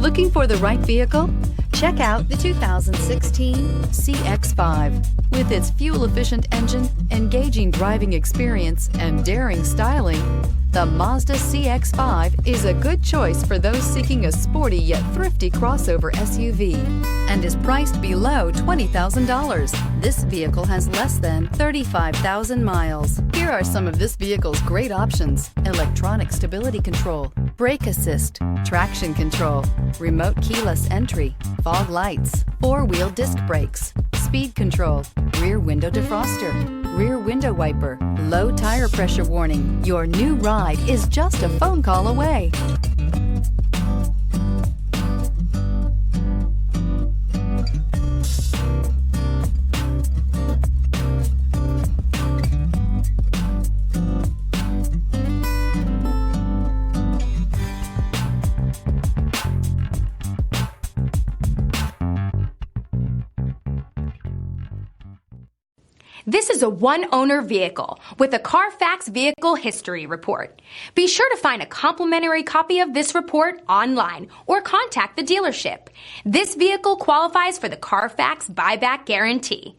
Looking for the right vehicle? Check out the 2016 CX-5. With its fuel-efficient engine, engaging driving experience, and daring styling, the Mazda CX-5 is a good choice for those seeking a sporty yet thrifty crossover SUV and is priced below $20,000. This vehicle has less than 35,000 miles. Here are some of this vehicle's great options: electronic stability control, brake assist, traction control, remote keyless entry, fog lights, four-wheel disc brakes, speed control, rear window defroster, rear window wiper, low tire pressure warning. Your new ride is just a phone call away. This is a one-owner vehicle with a Carfax Vehicle History Report. Be sure to find a complimentary copy of this report online or contact the dealership. This vehicle qualifies for the Carfax Buyback Guarantee.